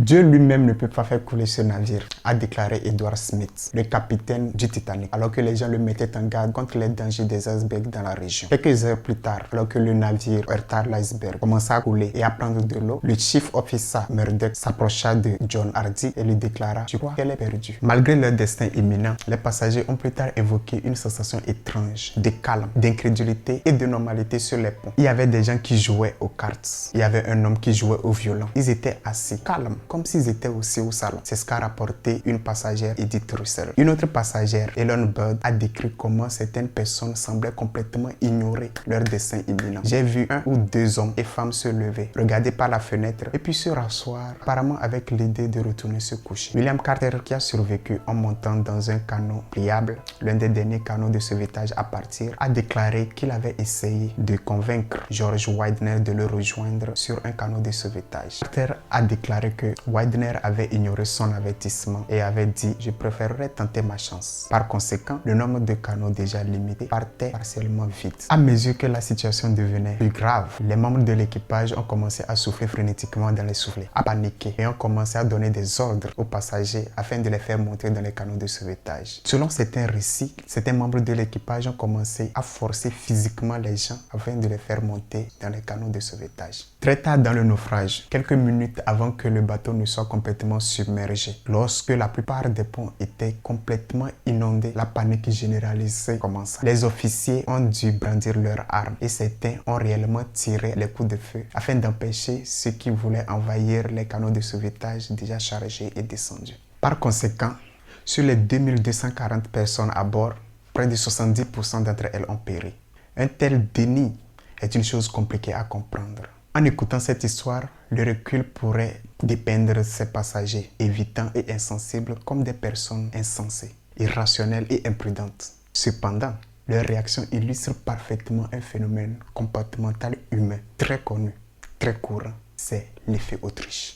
Dieu lui-même ne peut pas faire couler ce navire, a déclaré Edward Smith, le capitaine du Titanic, alors que les gens le mettaient en garde contre les dangers des icebergs dans la région. Quelques heures plus tard, alors que le navire heurta l'iceberg, commença à couler et à prendre de l'eau, le chief officer Murdoch s'approcha de John Hardy et lui déclara « Je crois qu'elle est perdue ». Malgré leur destin imminent, les passagers ont plus tard évoqué une sensation étrange de calme, d'incrédulité et de normalité sur les ponts. Il y avait des gens qui jouaient aux cartes. Il y avait un homme qui jouait au violon. Ils étaient assis, calmes, comme s'ils étaient aussi au salon. C'est ce qu'a rapporté une passagère, Edith Russell. Une autre passagère, Ellen Bird, a décrit comment certaines personnes semblaient complètement ignorer leur destin imminent. J'ai vu 1 ou 2 hommes et femmes se lever, regarder par la fenêtre et puis se rasseoir, apparemment avec l'idée de retourner se coucher. William Carter, qui a survécu en montant dans un canot pliable, l'un des derniers canots de sauvetage à partir, a déclaré qu'il avait essayé de convaincre George Widener de le rejoindre sur un canot de sauvetage. Carter a déclaré que Widener avait ignoré son avertissement et avait dit « Je préférerais tenter ma chance ». Par conséquent, le nombre de canots déjà limité partait partiellement vide. À mesure que la situation devenait plus grave, les membres de l'équipage ont commencé à souffler frénétiquement dans les soufflets, à paniquer et ont commencé à donner des ordres aux passagers afin de les faire monter dans les canots de sauvetage. Selon certains récits, certains membres de l'équipage ont commencé à forcer physiquement les gens afin de les faire monter dans les canots de sauvetage. Très tard dans le naufrage, quelques minutes avant que le bateau ne soit complètement submergé, lorsque la plupart des ponts étaient complètement inondés, la panique généralisée commença. Les officiers ont dû brandir leurs armes et certains ont réellement tiré les coups de feu afin d'empêcher ceux qui voulaient envahir les canots de sauvetage déjà chargés et descendus. Par conséquent, sur les 2240 personnes à bord, près de 70% d'entre elles ont péri. Un tel déni est une chose compliquée à comprendre. En écoutant cette histoire, le recul pourrait dépeindre ces passagers évitants et insensibles comme des personnes insensées, irrationnelles et imprudentes. Cependant, leur réaction illustre parfaitement un phénomène comportemental humain très connu, très courant, c'est l'effet autruche.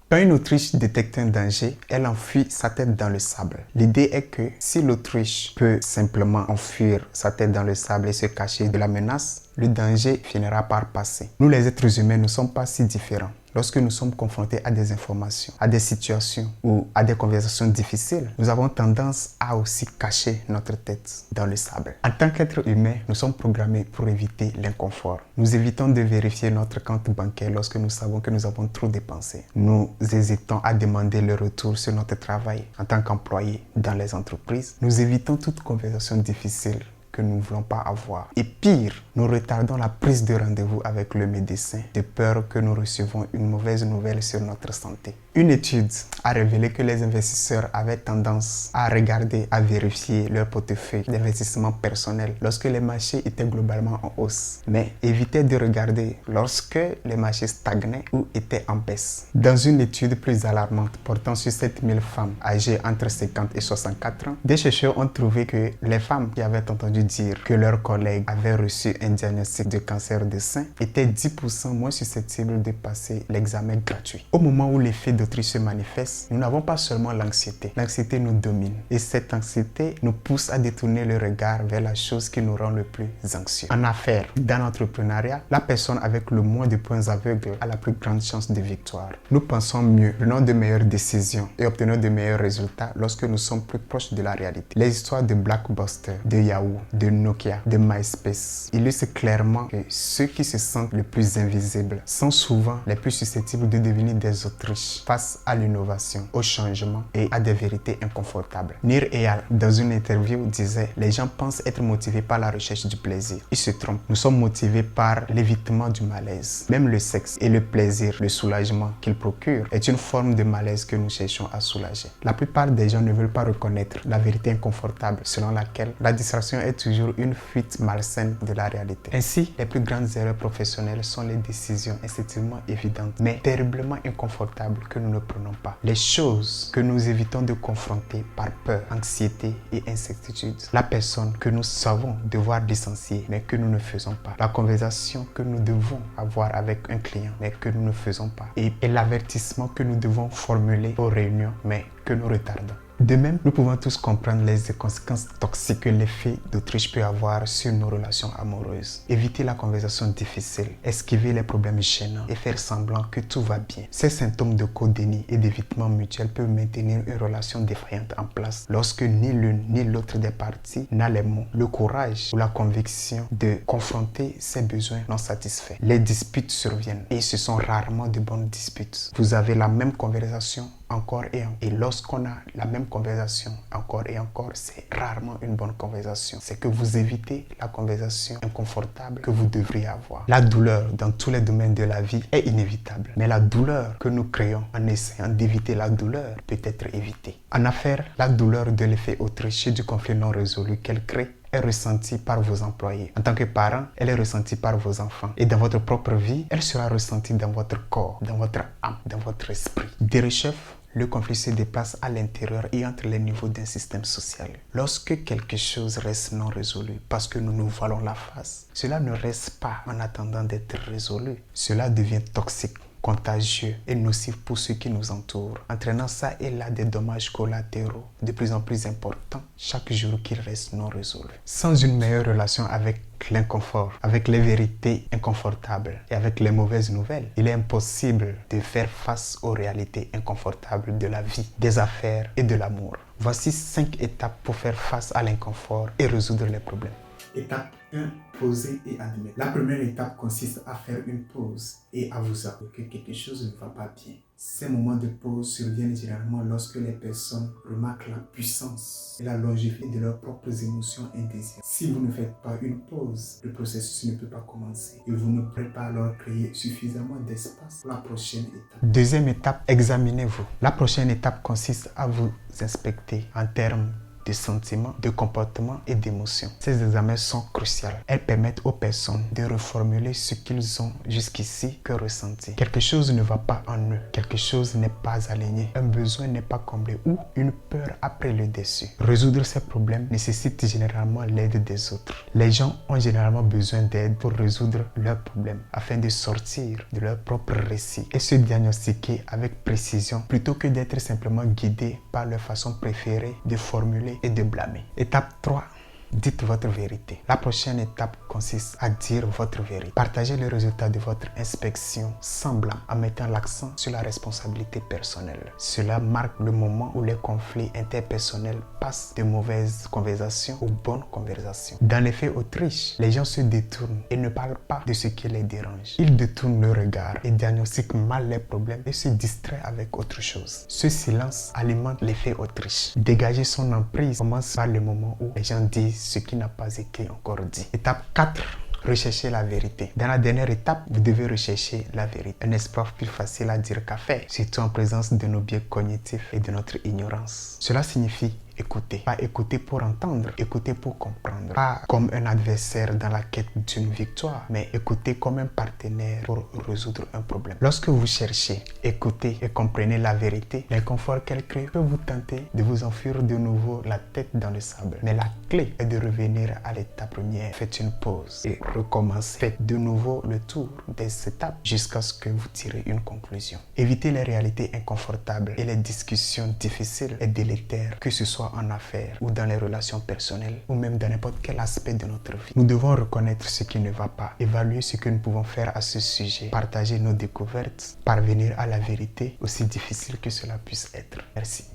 Quand une autruche détecte un danger, elle enfuit sa tête dans le sable. L'idée est que si l'autruche peut simplement enfuir sa tête dans le sable et se cacher de la menace, le danger finira par passer. Nous les êtres humains ne sommes pas si différents. Lorsque nous sommes confrontés à des informations, à des situations ou à des conversations difficiles, nous avons tendance à aussi cacher notre tête dans le sable. En tant qu'être humain, nous sommes programmés pour éviter l'inconfort. Nous évitons de vérifier notre compte bancaire lorsque nous savons que nous avons trop dépensé. Nous hésitons à demander le retour sur notre travail en tant qu'employé dans les entreprises. Nous évitons toute conversation difficile que nous ne voulons pas avoir. Et pire, nous retardons la prise de rendez-vous avec le médecin de peur que nous recevons une mauvaise nouvelle sur notre santé. Une étude a révélé que les investisseurs avaient tendance à regarder, à vérifier leur portefeuille d'investissement personnel lorsque les marchés étaient globalement en hausse, mais évitaient de regarder lorsque les marchés stagnaient ou étaient en baisse. Dans une étude plus alarmante portant sur 7000 femmes âgées entre 50 et 64 ans, des chercheurs ont trouvé que les femmes qui avaient entendu dire que leurs collègues avaient reçu un diagnostic de cancer de sein étaient 10% moins susceptibles de passer l'examen gratuit. Au moment où l'effet d'autruche se manifeste, nous n'avons pas seulement l'anxiété. L'anxiété nous domine et cette anxiété nous pousse à détourner le regard vers la chose qui nous rend le plus anxieux. En affaires, dans l'entrepreneuriat, la personne avec le moins de points aveugles a la plus grande chance de victoire. Nous pensons mieux, prenons de meilleures décisions et obtenons de meilleurs résultats lorsque nous sommes plus proches de la réalité. Les histoires de Blockbuster, de Yahoo, de Nokia, de MySpace illustrent clairement que ceux qui se sentent le plus invisibles sont souvent les plus susceptibles de devenir des autruches face à l'innovation, au changement et à des vérités inconfortables. Nir Eyal, dans une interview, disait « Les gens pensent être motivés par la recherche du plaisir. Ils se trompent. Nous sommes motivés par l'évitement du malaise. Même le sexe et le plaisir, le soulagement qu'il procure est une forme de malaise que nous cherchons à soulager. La plupart des gens ne veulent pas reconnaître la vérité inconfortable selon laquelle la distraction est toujours une fuite malsaine de la réalité. Ainsi, les plus grandes erreurs professionnelles sont les décisions instinctivement évidentes, mais terriblement inconfortables que nous ne prenons pas. Les choses que nous évitons de confronter par peur, anxiété et incertitude. La personne que nous savons devoir licencier, mais que nous ne faisons pas. La conversation que nous devons avoir avec un client, mais que nous ne faisons pas. Et l'avertissement que nous devons formuler aux réunions, mais que nous retardons. De même, nous pouvons tous comprendre les conséquences toxiques que l'effet d'Autriche peut avoir sur nos relations amoureuses. Éviter la conversation difficile, esquiver les problèmes gênants et faire semblant que tout va bien. Ces symptômes de co-déni et d'évitement mutuel peuvent maintenir une relation défaillante en place lorsque ni l'une ni l'autre des parties n'a les mots, le courage ou la conviction de confronter ses besoins non satisfaits. Les disputes surviennent et ce sont rarement de bonnes disputes. Vous avez la même conversation encore et encore. Et lorsqu'on a la même conversation encore et encore, c'est rarement une bonne conversation. C'est que vous évitez la conversation inconfortable que vous devriez avoir. La douleur dans tous les domaines de la vie est inévitable. Mais la douleur que nous créons en essayant d'éviter la douleur peut être évitée. En affaires, la douleur de l'effet Autriche et du conflit non résolu qu'elle crée est ressentie par vos employés. En tant que parent, elle est ressentie par vos enfants. Et dans votre propre vie, elle sera ressentie dans votre corps, dans votre âme, dans votre esprit. Derechef, le conflit se déplace à l'intérieur et entre les niveaux d'un système social. Lorsque quelque chose reste non résolu parce que nous nous voilons la face, cela ne reste pas en attendant d'être résolu. Cela devient toxique, contagieux et nocif pour ceux qui nous entourent, entraînant ça et là des dommages collatéraux de plus en plus importants chaque jour qu'il reste non résolu. Sans une meilleure relation avec l'inconfort, avec les vérités inconfortables et avec les mauvaises nouvelles, il est impossible de faire face aux réalités inconfortables de la vie, des affaires et de l'amour. Voici 5 étapes pour faire face à l'inconfort et résoudre les problèmes. Étape 1. Poser et admettre. La première étape consiste à faire une pause et à vous avouer que quelque chose ne va pas bien. Ces moments de pause surviennent généralement lorsque les personnes remarquent la puissance et la longévité de leurs propres émotions indésirées. Si vous ne faites pas une pause, le processus ne peut pas commencer et vous ne pourrez pas alors créer suffisamment d'espace pour la prochaine étape. Deuxième étape, examinez-vous. La prochaine étape consiste à vous inspecter en termes de sentiments, de comportements et d'émotions. Ces examens sont cruciaux. Elles permettent aux personnes de reformuler ce qu'ils ont jusqu'ici que ressenti. Quelque chose ne va pas en eux. Quelque chose n'est pas aligné. Un besoin n'est pas comblé ou une peur après le déçu. Résoudre ces problèmes nécessite généralement l'aide des autres. Les gens ont généralement besoin d'aide pour résoudre leurs problèmes afin de sortir de leur propre récit et se diagnostiquer avec précision plutôt que d'être simplement guidés par leur façon préférée de formuler et de blâmer. Étape 3. Dites votre vérité. La prochaine étape consiste à dire votre vérité. Partagez le résultat de votre inspection sans blâme en mettant l'accent sur la responsabilité personnelle. Cela marque le moment où les conflits interpersonnels passent de mauvaises conversations aux bonnes conversations. Dans l'effet Autriche, les gens se détournent et ne parlent pas de ce qui les dérange. Ils détournent le regard et diagnostiquent mal les problèmes et se distraient avec autre chose. Ce silence alimente l'effet Autriche. Dégager son emprise commence par le moment où les gens disent ce qui n'a pas été encore dit. Étape 4. Recherchez la vérité. Dans la dernière étape, vous devez rechercher la vérité. Un espoir plus facile à dire qu'à faire, surtout en présence de nos biais cognitifs et de notre ignorance. Cela signifie écouter. Pas écouter pour entendre, écouter pour comprendre. Pas comme un adversaire dans la quête d'une victoire, mais écouter comme un partenaire pour résoudre un problème. Lorsque vous cherchez, écoutez et comprenez la vérité, l'inconfort qu'elle crée peut vous tenter de vous enfuir de nouveau la tête dans le sable. Mais la clé est de revenir à l'étape première. Faites une pause et recommencez. Faites de nouveau le tour des étapes jusqu'à ce que vous tirez une conclusion. Évitez les réalités inconfortables et les discussions difficiles et délétères, que ce soit en affaires ou dans les relations personnelles ou même dans n'importe quel aspect de notre vie. Nous devons reconnaître ce qui ne va pas, évaluer ce que nous pouvons faire à ce sujet, partager nos découvertes, parvenir à la vérité, aussi difficile que cela puisse être. Merci.